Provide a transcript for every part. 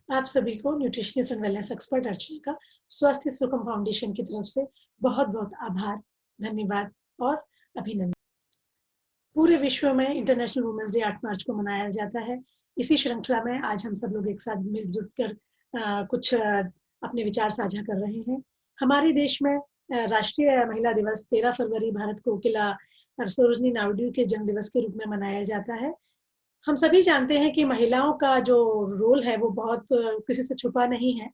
आप सभी को न्यूट्रिशनिस्ट एंड वेलनेस एक्सपर्ट अर्चना का स्वास्थ्य सुखम फाउंडेशन की तरफ से बहुत बहुत आभार, धन्यवाद और अभिनंदन। पूरे विश्व में इंटरनेशनल वुमेन्स डे 8 मार्च को मनाया जाता है। इसी श्रृंखला में आज हम सब लोग एक साथ मिलजुल कर कुछ अपने विचार साझा कर रहे हैं। हमारे देश में राष्ट्रीय महिला दिवस 13 फरवरी भारत कोकिला सरोजिनी नायडू के जन्म दिवस के रूप में मनाया जाता है। हम सभी जानते हैं कि महिलाओं का जो रोल है वो बहुत किसी से छुपा नहीं है।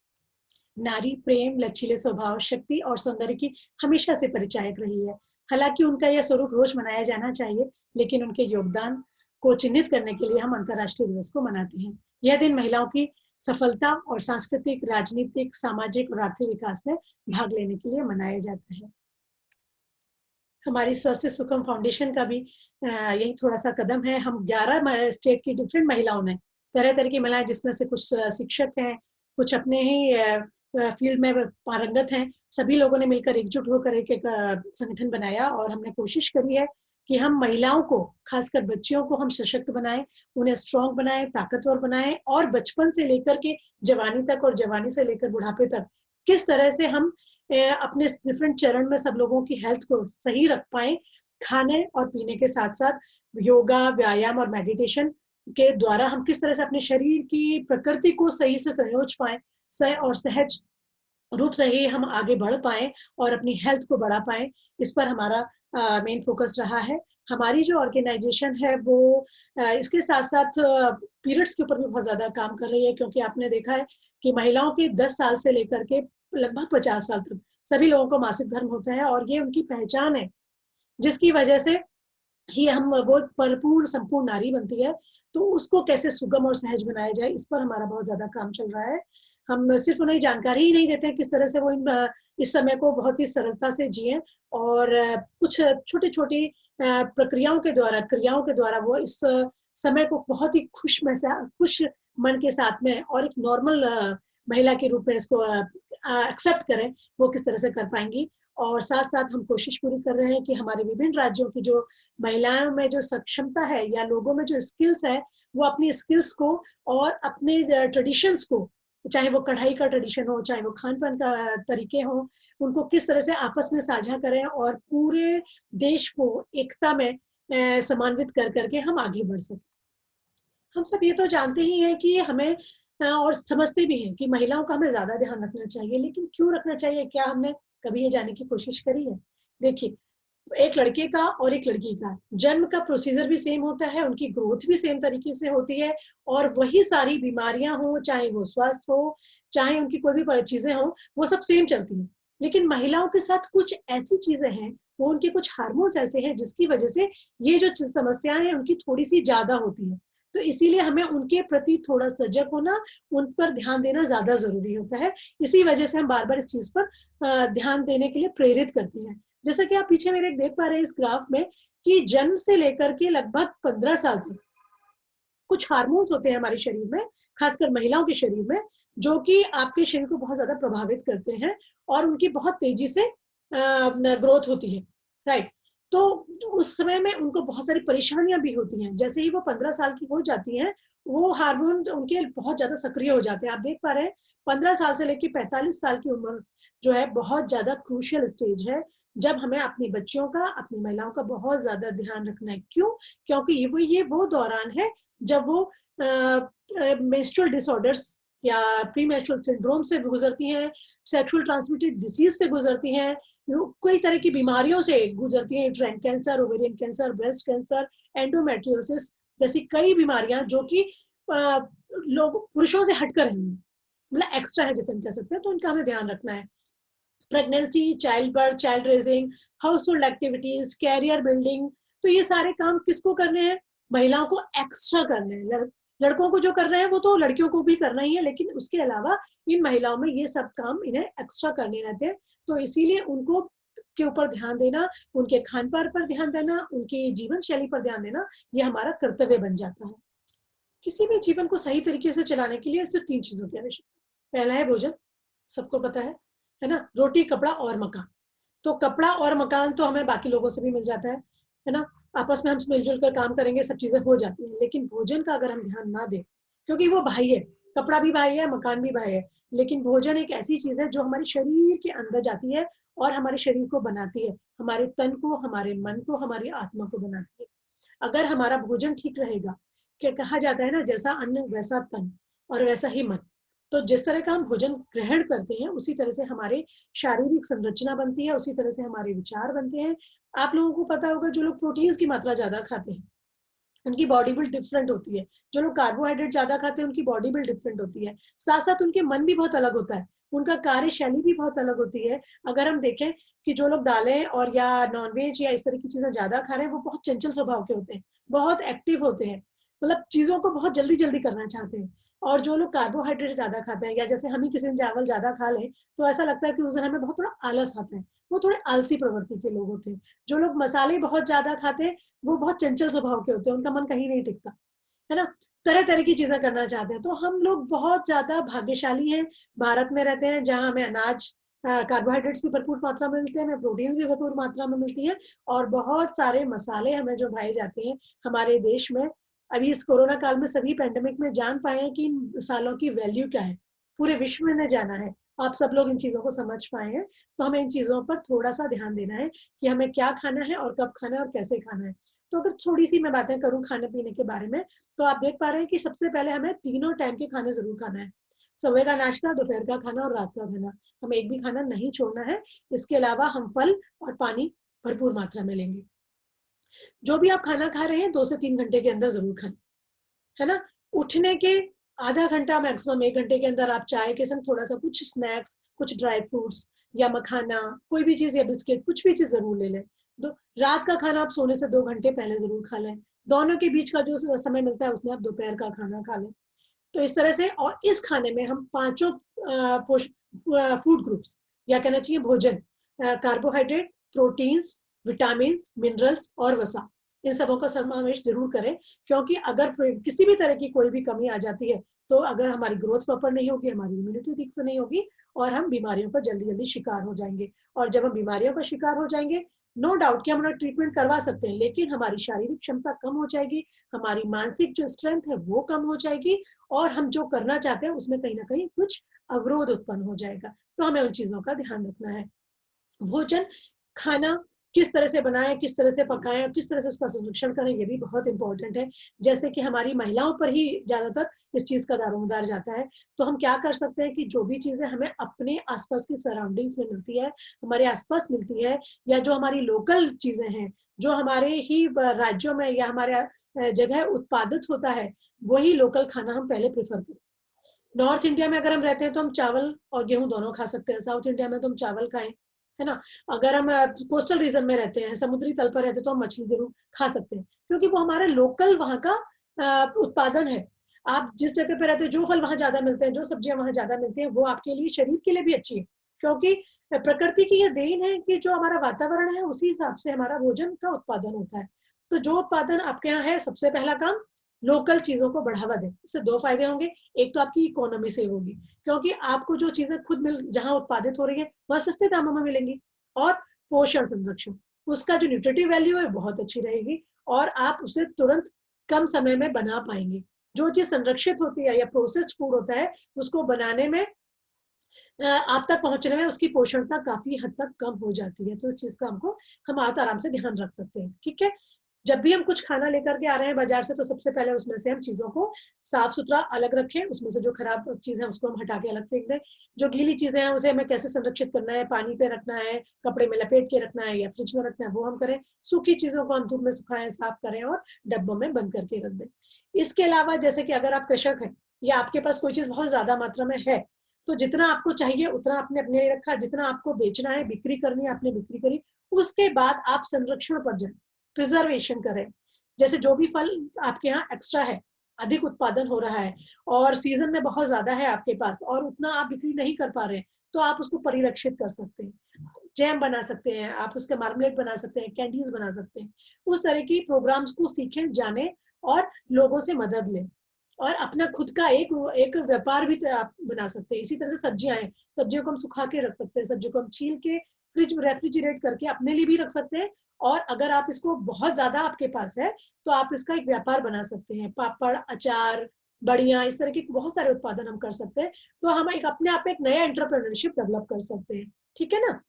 नारी प्रेम, लचीले स्वभाव, शक्ति और सौंदर्य की हमेशा से परिचायक रही है। हालांकि उनका यह स्वरूप रोज मनाया जाना चाहिए, लेकिन उनके योगदान को चिन्हित करने के लिए हम अंतर्राष्ट्रीय दिवस को मनाते हैं। यह दिन महिलाओं की सफलता और सांस्कृतिक, राजनीतिक, सामाजिक और आर्थिक विकास में भाग लेने के लिए मनाया जाता है। हमारी स्वास्थ्य सुखम फाउंडेशन का भी यही थोड़ा सा कदम है। हम 11 स्टेट की डिफरेंट महिलाओं ने, तरह तरह की महिलाएं, जिसमें से कुछ शिक्षक हैं, कुछ अपने ही फील्ड में पारंगत हैं, सभी लोगों ने मिलकर एकजुट होकर एक संगठन बनाया और हमने कोशिश करी है कि हम महिलाओं को, खासकर बच्चियों को हम सशक्त बनाएं, उन्हें स्ट्रांग बनाएं, ताकतवर बनाएं और बचपन से लेकर के जवानी तक और जवानी से लेकर बुढ़ापे तक किस तरह से हम अपने डिफरेंट चरण में सब लोगों की हेल्थ को सही रख पाए। खाने और पीने के साथ साथ योगा, व्यायाम और मेडिटेशन के द्वारा हम किस तरह से अपने शरीर की प्रकृति को सही से संयोज पाए और सहज रूप से ही हम आगे बढ़ पाए और अपनी हेल्थ को बढ़ा पाए। इस पर हमारा मेन फोकस रहा है। हमारी जो ऑर्गेनाइजेशन है वो इसके साथ साथ पीरियड्स के ऊपर भी बहुत ज्यादा काम कर रही है, क्योंकि आपने देखा है कि महिलाओं की 10 साल से लेकर के लगभग 50 साल तक सभी लोगों को मासिक धर्म होता है और ये उनकी पहचान है, जिसकी वजह से ही हम वो परिपूर्ण संपूर्ण नारी बनती है। तो उसको कैसे सुगम और सहज बनाया जाए, इस पर हमारा बहुत ज्यादा काम चल रहा है। हम सिर्फ उन्हें जानकारी ही नहीं देते हैं किस तरह से वो इस समय को बहुत ही सरलता से जिए और कुछ छोटी छोटी प्रक्रियाओं के द्वारा, क्रियाओं के द्वारा वो इस समय को बहुत ही खुश मन के साथ में और एक नॉर्मल महिला के रूप में इसको एक्सेप्ट करें, वो किस तरह से कर पाएंगी। और साथ साथ हम कोशिश पूरी कर रहे हैं कि हमारे विभिन्न राज्यों की जो महिलाओं में जो सक्षमता है या लोगों में जो स्किल्स है, वो अपनी स्किल्स को और अपने ट्रेडिशंस को, चाहे वो कढ़ाई का ट्रेडिशन हो, चाहे वो खान पान का तरीके हो, उनको किस तरह से आपस में साझा करें और पूरे देश को एकता में समान्वित कर करके हम आगे बढ़ सकें। हम सब ये तो जानते ही हैं कि हमें और समझते भी हैं कि महिलाओं का हमें ज्यादा ध्यान रखना चाहिए, लेकिन क्यों रखना चाहिए, क्या हमने कभी ये जानने की कोशिश करी है? देखिए, एक लड़के का और एक लड़की का जन्म का प्रोसीजर भी सेम होता है, उनकी ग्रोथ भी सेम तरीके से होती है और वही सारी बीमारियां हो, चाहे वो स्वास्थ्य हो, चाहे उनकी कोई भी चीजें हो, वो सब सेम चलती हैं। लेकिन महिलाओं के साथ कुछ ऐसी चीजें हैं, वो उनके कुछ हार्मोन्स ऐसे हैं जिसकी वजह से ये जो समस्याएं हैं उनकी थोड़ी सी ज्यादा होती है। तो इसीलिए हमें उनके प्रति थोड़ा सजग होना, उन पर ध्यान देना ज्यादा जरूरी होता है। इसी वजह से हम बार बार इस चीज पर ध्यान देने के लिए प्रेरित करते हैं। जैसा कि आप पीछे मेरे देख पा रहे हैं इस ग्राफ में कि जन्म से लेकर के लगभग 15 साल तक कुछ हार्मोन्स होते हैं हमारे शरीर में, खासकर महिलाओं के शरीर में, जो कि आपके शरीर को बहुत ज्यादा प्रभावित करते हैं और उनकी बहुत तेजी से ग्रोथ होती है, राइट। तो उस समय में उनको बहुत सारी परेशानियां भी होती हैं। जैसे ही वो 15 साल की हो जाती हैं, वो हार्मोन उनके बहुत ज्यादा सक्रिय हो जाते हैं। आप देख पा रहे हैं 15 साल से लेकर 45 साल की उम्र जो है बहुत ज्यादा क्रूशियल स्टेज है, जब हमें अपनी बच्चियों का, अपनी महिलाओं का बहुत ज्यादा ध्यान रखना है। क्यों? क्योंकि ये वो दौरान है जब वो मेंस्ट्रुअल डिसऑर्डर्स या प्री मेंस्ट्रुअल सिंड्रोम से गुजरती हैं, सेक्सुअल ट्रांसमिटेड डिसीज से गुजरती हैं, कई तरह की बीमारियों से गुजरती हैं, uterine cancer, ovarian cancer, breast cancer, endometriosis जैसी कई बीमारियां जो कि लोग पुरुषों से हटकर हैं, मतलब एक्स्ट्रा है जैसे हम कह सकते हैं। तो इनका हमें ध्यान रखना है। Pregnancy, child birth, child raising, household activities, career building, तो ये सारे काम किसको करने हैं? महिलाओं को एक्स्ट्रा करने हैं। लड़कों को जो करना है वो तो लड़कियों को भी करना ही है, लेकिन उसके अलावा इन महिलाओं में ये सब काम इन्हें एक्स्ट्रा करने रहते हैं। तो इसीलिए उनको के ऊपर ध्यान देना, उनके खान पान पर ध्यान देना, उनकी जीवन शैली पर ध्यान देना, ये हमारा कर्तव्य बन जाता है। किसी भी जीवन को सही तरीके से चलाने के लिए सिर्फ 3 चीजों की आवश्यकता। पहला है भोजन, सबको पता है ना, रोटी, कपड़ा और मकान। तो कपड़ा और मकान तो हमें बाकी लोगों से भी मिल जाता है ना, आपस में हम मिलजुल कर काम करेंगे, सब चीजें हो जाती हैं। लेकिन भोजन का अगर हम ध्यान ना दें, क्योंकि वो भाई है, कपड़ा भी भाई है, मकान भी भाई है, लेकिन भोजन एक ऐसी चीज है जो हमारे शरीर के अंदर जाती है और हमारे शरीर को बनाती है, हमारे तन को, हमारे मन को, हमारी आत्मा को बनाती है। अगर हमारा भोजन ठीक रहेगा, क्या कहा जाता है ना, जैसा अन्न वैसा तन और वैसा ही मन। तो जिस तरह का हम भोजन ग्रहण करते हैं उसी तरह से हमारे शारीरिक संरचना बनती है, उसी तरह से हमारे विचार बनते हैं। आप लोगों को पता होगा, जो लोग प्रोटीन्स की मात्रा ज्यादा खाते हैं उनकी बॉडी बिल्ड डिफरेंट होती है, जो लोग कार्बोहाइड्रेट ज्यादा खाते हैं उनकी बॉडी बिल्ड डिफरेंट होती है, साथ साथ उनके मन भी बहुत अलग होता है, उनका कार्यशैली भी बहुत अलग होती है। अगर हम देखें कि जो लोग दालें और या नॉनवेज या इस तरह की चीजें ज्यादा खा रहे हैं वो बहुत चंचल स्वभाव के होते हैं, बहुत एक्टिव होते हैं, मतलब चीजों को बहुत जल्दी जल्दी करना चाहते हैं। और जो लोग कार्बोहाइड्रेट ज्यादा खाते हैं, या जैसे हम ही किसी दिन चावल ज्यादा खा लें तो ऐसा लगता है कि उस दिन हमें बहुत थोड़ा आलस आता है, वो थोड़े आलसी प्रवृत्ति के लोग होते हैं। जो लोग मसाले बहुत ज्यादा खाते हैं वो बहुत चंचल स्वभाव के होते हैं, उनका मन कहीं नहीं टिकता, है ना, तरह तरह की चीजें करना चाहते हैं। तो हम लोग बहुत ज्यादा भाग्यशाली हैं, भारत में रहते हैं जहां हमें अनाज, कार्बोहाइड्रेट्स भी भरपूर मात्रा में मिलते हैं, हमें प्रोटीन्स भी भरपूर मात्रा में मिलती है, और बहुत सारे मसाले हमें जो खाए जाते हैं हमारे देश में। अभी इस कोरोना काल में सभी पेंडेमिक में जान पाए हैं कि इन मसालों की वैल्यू क्या है, पूरे विश्व में जाना है, आप सब लोग इन चीजों को समझ पाए हैं। तो हमें इन चीजों पर थोड़ा सा ध्यान देना है कि हमें क्या खाना है और कब खाना है और कैसे खाना है। तो अगर थोड़ी सी मैं बातें करूं खाने पीने के बारे में, तो आप देख पा रहे हैं कि सबसे पहले हमें तीनों टाइम के खाने जरूर खाना है, सुबह का नाश्ता, दोपहर का खाना और रात का खाना, हमें एक भी खाना नहीं छोड़ना है। इसके अलावा हम फल और पानी भरपूर मात्रा में लेंगे। जो भी आप खाना खा रहे हैं 2 से 3 घंटे के अंदर जरूर खाएं, है ना। उठने के आधा घंटा मैक्सिमम 1 घंटे के अंदर आप चाय के संग थोड़ा सा कुछ स्नैक्स, कुछ ड्राई फ्रूट्स या मखाना, कोई भी चीज या बिस्किट, कुछ भी चीज जरूर ले लें। दो, रात का खाना आप सोने से 2 घंटे पहले जरूर खा लें। दोनों के बीच का जो समय मिलता है उसमें आप दोपहर का खाना खा लें। तो इस तरह से, और इस खाने में हम पांचों फूड ग्रुप्स, या कहना चाहिए भोजन, कार्बोहाइड्रेट, प्रोटीन्स, विटामिन, मिनरल्स और वसा, इन सबों का समावेश जरूर करें। क्योंकि अगर किसी भी तरह की कोई भी कमी आ जाती है तो अगर हमारी ग्रोथ प्रॉपर नहीं होगी, हमारी इम्यूनिटी ठीक से नहीं होगी, और हम बीमारियों का जल्दी जल्दी शिकार हो जाएंगे। और जब हम बीमारियों का शिकार हो जाएंगे, नो डाउट कि हम अपना ट्रीटमेंट करवा सकते हैं, लेकिन हमारी शारीरिक क्षमता कम हो जाएगी, हमारी मानसिक जो स्ट्रेंथ है वो कम हो जाएगी, और हम जो करना चाहते हैं उसमें कहीं ना कहीं कुछ अवरोध उत्पन्न हो जाएगा। तो हमें उन चीजों का ध्यान रखना है। भोजन, खाना किस तरह से बनाएं, किस तरह से पकाएं और किस तरह से उसका संरक्षण करें, ये भी बहुत इंपॉर्टेंट है। जैसे कि हमारी महिलाओं पर ही ज्यादातर इस चीज का दारोमदार जाता है। तो हम क्या कर सकते हैं कि जो भी चीजें हमें अपने आसपास की सराउंडिंग्स में मिलती है, हमारे आसपास मिलती है, या जो हमारी लोकल चीजें हैं, जो हमारे ही राज्यों में या हमारे जगह उत्पादित होता है, वही लोकल खाना हम पहले प्रेफर करें। नॉर्थ इंडिया में अगर हम रहते हैं तो हम चावल और गेहूं दोनों खा सकते हैं, साउथ इंडिया में तो हम चावल खाएं, है ना। अगर हम कोस्टल रीजन में रहते हैं, समुद्री तल पर रहते हैं, तो हम मछली जरूर खा सकते हैं, क्योंकि वो हमारे लोकल वहाँ का उत्पादन है। आप जिस जगह पे रहते हैं, जो फल वहां ज्यादा मिलते हैं, जो सब्जियां वहां ज्यादा मिलती हैं, वो आपके लिए, शरीर के लिए भी अच्छी है। क्योंकि प्रकृति की ये देन है कि जो हमारा वातावरण है उसी हिसाब से हमारा भोजन का उत्पादन होता है। तो जो उत्पादन आपके यहाँ है, सबसे पहला काम लोकल चीजों को बढ़ावा दें। इससे दो फायदे होंगे, एक तो आपकी इकोनॉमी सेव होगी, क्योंकि आपको जो चीजें खुद मिल जहां उत्पादित हो रही है वह सस्ते दामों में मिलेंगी, और पोषण संरक्षण, उसका जो न्यूट्रिटिव वैल्यू है बहुत अच्छी रहेगी, और आप उसे तुरंत कम समय में बना पाएंगे। जो चीज संरक्षित होती है या प्रोसेस्ड फूड होता है, उसको बनाने में, आप तक पहुंचने में उसकी पोषणता काफी हद तक कम हो जाती है। तो इस चीज का हम आराम से ध्यान रख सकते हैं, ठीक है। जब भी हम कुछ खाना लेकर के आ रहे हैं बाजार से, तो सबसे पहले उसमें से हम चीजों को साफ सुथरा अलग रखें, उसमें से जो खराब चीज है उसको हम हटा के अलग फेंक दें। जो गीली चीजें हैं उसे हमें कैसे संरक्षित करना है, पानी पे रखना है, कपड़े में लपेट के रखना है या फ्रिज में रखना है, वो हम करें। सूखी चीजों को हम धूप में सुखाएं, साफ करें और डब्बों में बंद करके रख दें। इसके अलावा, जैसे कि अगर आप कृषक हैं या आपके पास कोई चीज बहुत ज्यादा मात्रा में है, तो जितना आपको चाहिए उतना आपने अपने लिए रखा, जितना आपको बेचना है, बिक्री करनी है, आपने बिक्री करी। उसके बाद आप संरक्षण पर जाए, प्रिजर्वेशन करें। जैसे जो भी फल आपके यहाँ एक्स्ट्रा है, अधिक उत्पादन हो रहा है और सीजन में बहुत ज्यादा है आपके पास, और उतना आप बिक्री नहीं कर पा रहे हैं, तो आप उसको परिरक्षित कर सकते हैं। जैम बना सकते हैं आप, उसके मार्मलेट बना सकते हैं, कैंडीज बना सकते हैं। उस तरह की प्रोग्राम्स को सीखें, जाने और लोगों से मदद लें, और अपना खुद का एक एक व्यापार भी आप बना सकते हैं। इसी तरह से सब्जियां हैं, सब्जियों को हम सुखा के रख सकते हैं, सब्जियों को हम छील के फ्रिज में रेफ्रिजरेट करके अपने लिए भी रख सकते हैं। और अगर आप इसको बहुत ज्यादा आपके पास है तो आप इसका एक व्यापार बना सकते हैं, पापड़, अचार, बड़ियां, इस तरह के बहुत सारे उत्पादन हम कर सकते हैं। तो हम एक अपने आप में एक नया एंटरप्रेन्योरशिप डेवलप कर सकते हैं, ठीक है ना।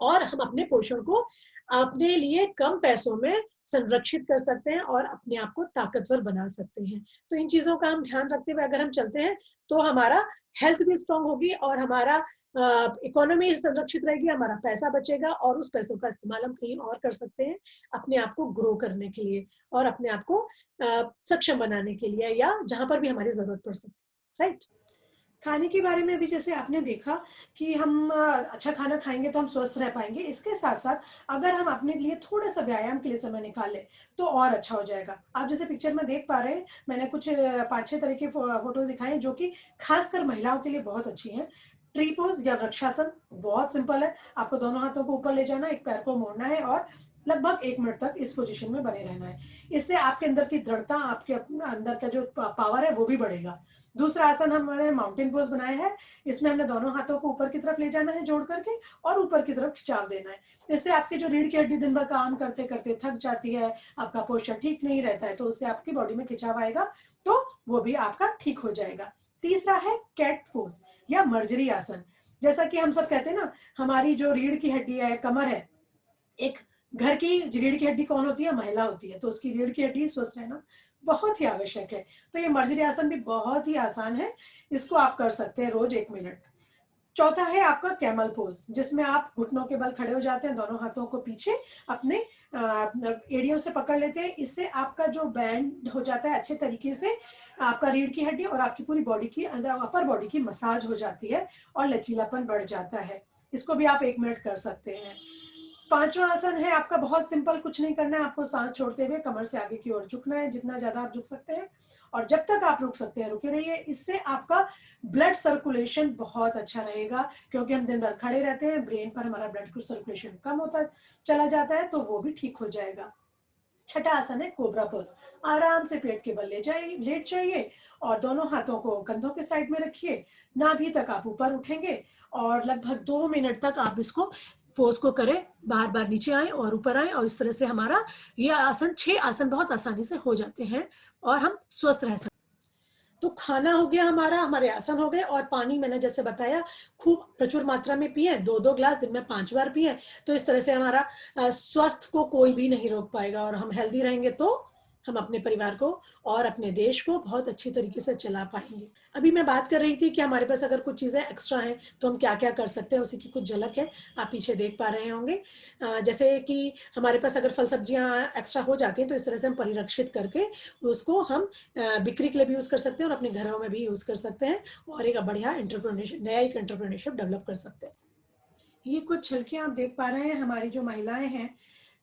और हम अपने पोषण को अपने लिए कम पैसों में संरक्षित कर सकते हैं और अपने आप को ताकतवर बना सकते हैं। तो इन चीजों का हम ध्यान रखते हुए अगर हम चलते हैं तो हमारा हेल्थ भी स्ट्रांग होगी और हमारा इकोनॉमी संरक्षित रहेगी, हमारा पैसा बचेगा और उस पैसों का इस्तेमाल हम कहीं और कर सकते हैं अपने आप को ग्रो करने के लिए और अपने आप को सक्षम बनाने के लिए या जहां पर भी हमारी जरूरत पड़ सकती है, राइट। खाने के बारे में भी जैसे आपने देखा कि हम अच्छा खाना खाएंगे तो हम स्वस्थ रह पाएंगे, इसके साथ साथ अगर हम अपने लिए थोड़ा सा व्यायाम के लिए समय निकालें तो और अच्छा हो जाएगा। आप जैसे पिक्चर में देख पा रहे हैं, मैंने कुछ 5-6 तरह के फोटो दिखाए जो कि खासकर महिलाओं के लिए बहुत अच्छी हैं। ट्री पोज या वृक्षासन बहुत सिंपल है, आपको दोनों हाथों को ऊपर ले जाना, एक पैर को मोड़ना है और लगभग 1 मिनट तक इस पोजीशन में बने रहना है। इससे आपके अंदर की दृढ़ता, आपके अंदर का जो पावर है वो भी बढ़ेगा। दूसरा आसन हमने माउंटेन पोज बनाया है, इसमें हमने दोनों हाथों को ऊपर की तरफ ले जाना है जोड़ करके और ऊपर की तरफ खिंचाव देना है। इससे आपकी जो रीढ़ की हड्डी दिन भर काम करते करते थक जाती है, आपका पोस्चर ठीक नहीं रहता है, तो उससे आपकी बॉडी में खिंचाव आएगा तो वो भी आपका ठीक हो जाएगा। तीसरा है कैट पोज या मर्जरी आसन। जैसा कि हम सब कहते हैं ना, हमारी जो रीढ़ की हड्डी है, कमर है, एक घर की रीढ़ की हड्डी कौन होती है? महिला होती है, तो उसकी रीढ़ की हड्डी स्वस्थ रहना बहुत ही आवश्यक है। तो ये मर्जरी आसन भी बहुत ही आसान है, इसको आप कर सकते हैं रोज 1 मिनट। चौथा है आपका कैमल पोज, जिसमें आप घुटनों के बल खड़े हो जाते हैं, दोनों हाथों को पीछे अपने एड़ियों से पकड़ लेते हैं। इससे आपका जो बैंड हो जाता है अच्छे तरीके से, आपका रीढ़ की हड्डी और आपकी पूरी बॉडी की अपर बॉडी की मसाज हो जाती है और लचीलापन बढ़ जाता है। इसको भी आप 1 मिनट कर सकते हैं। पांचवा आसन है आपका बहुत सिंपल, कुछ नहीं करना है, आपको सांस छोड़ते हुए कमर से आगे की ओर झुकना है, जितना ज्यादा आप झुक सकते हैं और जब तक आप रुक सकते हैं रुके रहिए। इससे आपका ब्लड सर्कुलेशन बहुत अच्छा रहेगा, क्योंकि हम दिन भर खड़े रहते हैं, ब्रेन पर हमारा ब्लड सर्कुलेशन कम होता चला जाता है, तो वो भी ठीक हो जाएगा। छठा आसन है कोबरा पोज। आराम से पेट के बल लेट जाइए और दोनों हाथों को कंधों के साइड में रखिए, नाभि तक आप ऊपर उठेंगे और लगभग 2 मिनट तक आप इसको पोज को करें, बार बार नीचे आए और ऊपर आए और इस तरह से हमारा ये आसन 6 आसन बहुत आसानी से हो जाते हैं और हम स्वस्थ रह सकते हैं। तो खाना हो गया हमारा, हमारे आसन हो गए और पानी मैंने जैसे बताया खूब प्रचुर मात्रा में पिए, 2-2 ग्लास दिन में 5 बार पिए। तो इस तरह से हमारा स्वास्थ्य को कोई भी नहीं रोक पाएगा और हम हेल्दी रहेंगे तो हम अपने परिवार को और अपने देश को बहुत अच्छी तरीके से चला पाएंगे। अभी मैं बात कर रही थी कि हमारे पास अगर कुछ चीज़ें एक्स्ट्रा हैं तो हम क्या क्या कर सकते हैं, उसी की कुछ झलक है, आप पीछे देख पा रहे होंगे। जैसे कि हमारे पास अगर फल सब्जियां एक्स्ट्रा हो जाती हैं तो इस तरह से हम परिरक्षित करके उसको हम बिक्री के लिए भी यूज़ कर सकते हैं और अपने घरों में भी यूज़ कर सकते हैं और एक बढ़िया एंटरप्रेन्योरशिप, नया एक एंटरप्रेन्योरशिप डेवलप कर सकते हैं। ये कुछ झलकियां आप देख पा रहे हैं, हमारी जो महिलाएं हैं,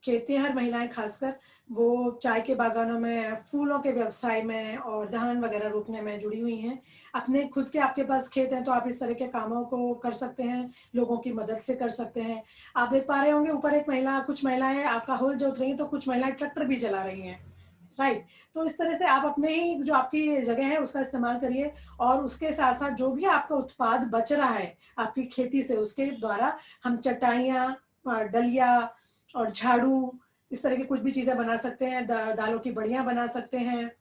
खेतिहर महिलाएं खासकर, वो चाय के बागानों में, फूलों के व्यवसाय में और धान वगैरह रोपने में जुड़ी हुई हैं। अपने खुद के आपके पास खेत हैं तो आप इस तरह के कामों को कर सकते हैं, लोगों की मदद से कर सकते हैं। आप देख पा रहे होंगे ऊपर एक महिला, कुछ महिलाएं आपका हल जोत रही हैं तो कुछ महिलाएं ट्रैक्टर भी चला रही हैं, राइट। तो इस तरह से आप अपने ही जो आपकी जगह है उसका इस्तेमाल करिए और उसके साथ साथ जो भी आपका उत्पाद बच रहा है आपकी खेती से, उसके द्वारा हम चटाइयाँ, डलिया और झाड़ू, इस तरह की कुछ भी चीजें बना सकते हैं, दालों की बढ़िया बना सकते हैं।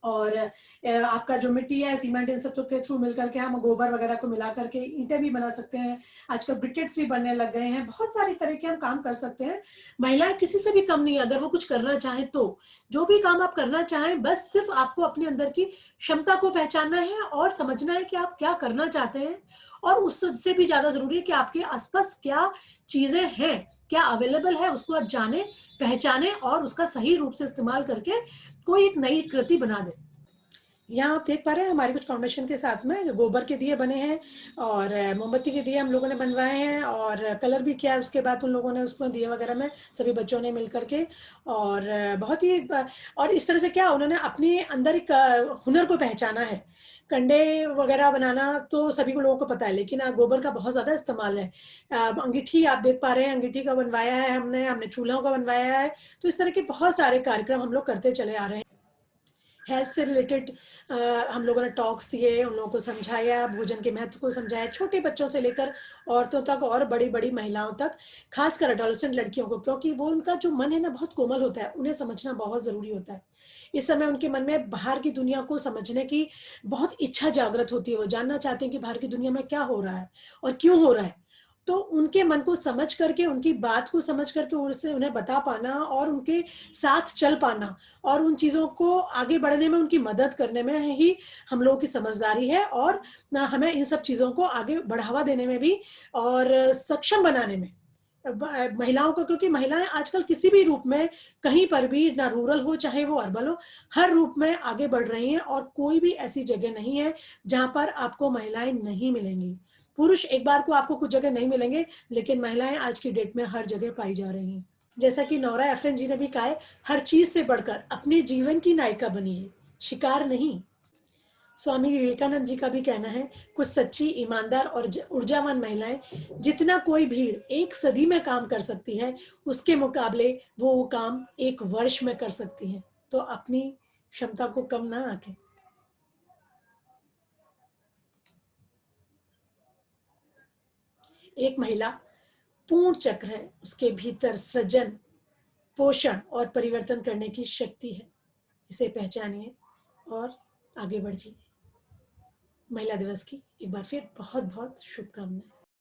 और आपका जो मिट्टी है, सीमेंट, इन सब के थ्रू मिल करके हम गोबर वगैरह को मिला करके ईंटें भी बना सकते हैं। आजकल ब्रिकेट्स भी बनने लग गए हैं, बहुत सारी तरह के हम काम कर सकते हैं। महिलाएं किसी से भी कम नहीं है अगर वो कुछ करना चाहें तो। जो भी काम आप करना चाहें, बस सिर्फ आपको अपने अंदर की क्षमता को पहचानना है और समझना है कि आप क्या करना चाहते हैं और उससे भी ज्यादा जरूरी है कि आपके आसपास क्या चीजें हैं, क्या अवेलेबल है, उसको आप जाने, पहचाने और उसका सही रूप से इस्तेमाल करके कोई एक नई कृति बना दे। यहाँ आप देख पा रहे हैं हमारी कुछ फाउंडेशन के साथ में गोबर के दिए बने हैं और मोमबत्ती के दिए हम लोगों ने बनवाए हैं और कलर भी किया है। उसके बाद उन लोगों ने उसमें दिए वगैरह में सभी बच्चों ने मिल करके और बहुत ही और इस तरह से क्या उन्होंने अपने अंदर एक हुनर को पहचाना है। कंडे वगैरह बनाना तो सभी को लोगों को पता है, लेकिन गोबर का बहुत ज्यादा इस्तेमाल है। अंगीठी आप देख पा रहे हैं, अंगीठी का बनवाया है हमने चूल्हों का बनवाया है। तो इस तरह के बहुत सारे कार्यक्रम हम लोग करते चले आ रहे हैं। हेल्थ से रिलेटेड हम लोगों ने टॉक्स दिए, उन लोगों को समझाया, भोजन के महत्व को समझाया, छोटे बच्चों से लेकर औरतों तक और बड़ी-बड़ी महिलाओं तक, खासकर एडोलेसेंट लड़कियों को, क्योंकि वो उनका जो मन है ना बहुत कोमल होता है, उन्हें समझना बहुत ज़रूरी होता है। इस समय उनके मन में बाहर की दुनिया को समझने की बहुत इच्छा जागृत होती है, वो जानना चाहते हैं कि बाहर की दुनिया में क्या हो रहा है और क्यों हो रहा है। तो उनके मन को समझ करके, उनकी बात को समझ करके उनसे उन्हें बता पाना और उनके साथ चल पाना और उन चीज़ों को आगे बढ़ने में उनकी मदद करने में ही हम लोगों की समझदारी है, और ना हमें इन सब चीज़ों को आगे बढ़ावा देने में भी और सक्षम बनाने में महिलाओं को, क्योंकि महिलाएं आजकल किसी भी रूप में कहीं पर भी, ना रूरल हो चाहे वो अर्बन हो, हर रूप में आगे बढ़ रही हैं और कोई भी ऐसी जगह नहीं है जहां पर आपको महिलाएं नहीं मिलेंगी। पुरुष एक बार को आपको कुछ जगह नहीं मिलेंगे, लेकिन महिलाएं आज की डेट में हर जगह पाई जा रही हैं। जैसा कि नोरा एफरेन जी ने भी कहा है, हर चीज से बढ़कर अपने जीवन की नायिका बनिए, शिकार नहीं। स्वामी विवेकानंद जी का भी कहना है, कुछ सच्ची, ईमानदार और ऊर्जावान महिलाएं जितना कोई भीड़ एक सदी में काम कर सकती है, उसके मुकाबले वो काम एक वर्ष में कर सकती हैं। तो अपनी क्षमता को कम ना आंकें। एक महिला पूर्ण चक्र है, उसके भीतर सृजन, पोषण और परिवर्तन करने की शक्ति है। इसे पहचानिए और आगे बढ़िए। महिला दिवस की एक बार फिर बहुत बहुत शुभकामनाएं।